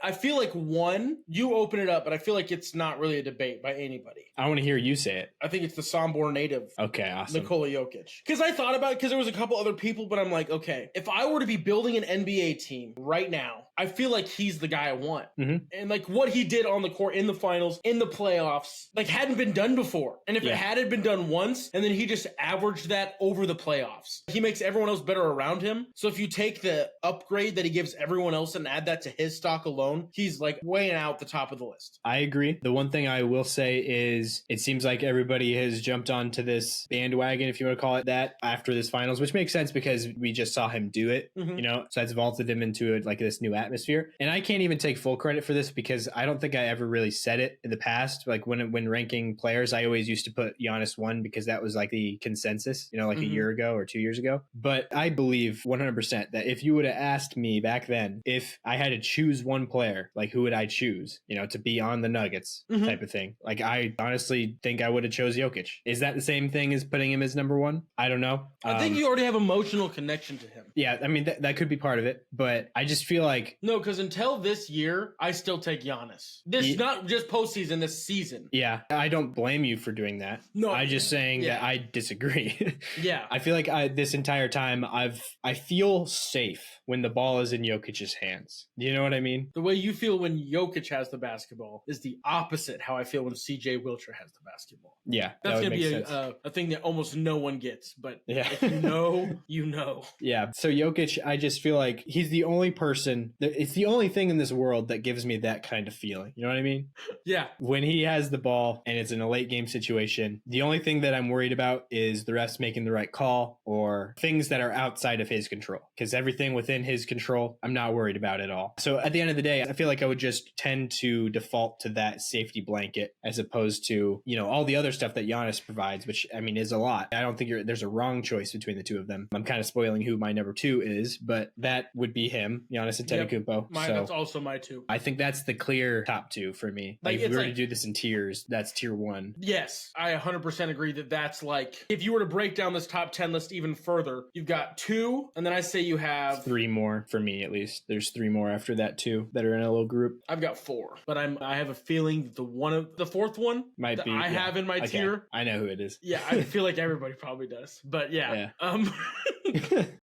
I feel like one, you open it up, but I feel like it's not really a debate by anybody. I want to hear you say it. I think it's the Sombor native. Okay, awesome. Nikola Jokic. Because I thought about it because there was a couple other people, but I'm like, okay, if I were to be building an NBA team right now, I feel like he's the guy I want. And like what he did on the court in the finals, in the playoffs, like hadn't been done before. And if it had been done once, and then he just averaged that over the playoffs, he makes everyone else better around him. So if you take the upgrade that he gives everyone else and add that to his stock alone, he's like weighing out the top of the list. I agree. The one thing I will say is it seems like everybody has jumped onto this bandwagon, if you want to call it that, after this finals, which makes sense because we just saw him do it, you know, so that's vaulted him into like this new atmosphere. And I can't even take full credit for this because I don't think I ever really said it in the past. Like when ranking players, I always used to put Giannis 1 because that was like the consensus, you know, like a year ago or 2 years ago. But I believe 100% that if you would have asked me back then, if I had to choose one player, like who would I choose, you know, to be on the Nuggets type of thing. Like I honestly think I would have chose Jokic. Is that the same thing as putting him as number one? I don't know. I think you already have emotional connection to him. Yeah, I mean, that could be part of it, but I just feel like... No, because until this year, I still take Giannis. Not just postseason, this season. Yeah, I don't blame you for doing that. No. I'm just saying that I disagree. Yeah. I feel like this entire time, I feel safe when the ball is in Jokic's hands. Do you know what I mean? The way you feel when Jokic has the basketball is the opposite how I feel when CJ Wilcher has the basketball. Yeah, that's going to be a thing that almost no one gets, but if you know, you know. Yeah, so Jokic, I just feel like he's the only person, it's the only thing in this world that gives me that kind of feeling. You know what I mean? Yeah. When he has the ball and it's in a late game situation, the only thing that I'm worried about is the refs making the right call or things that are outside of his control. Because everything within his control, I'm not worried about at all. So at the end of the day, I feel like I would just tend to default to that safety blanket as opposed to, you know, all the other stuff that Giannis provides, which I mean is a lot. I don't think there's a wrong choice between the two of them. I'm kind of spoiling who my number two is, but that would be him, Giannis Antetokounmpo. Yep. That's also my two. I think that's the clear top two for me. Like if we were to do this in tiers, that's tier one. Yes, I 100% agree that's like, if you were to break down this top 10 list even further, you've got two, and then I say you have... three more for me, at least. There's three more after that too that are in a little group. I've got four, but I have a feeling the fourth one might be I have in my tier. I know who it is. Yeah, I feel like everybody probably does, but yeah.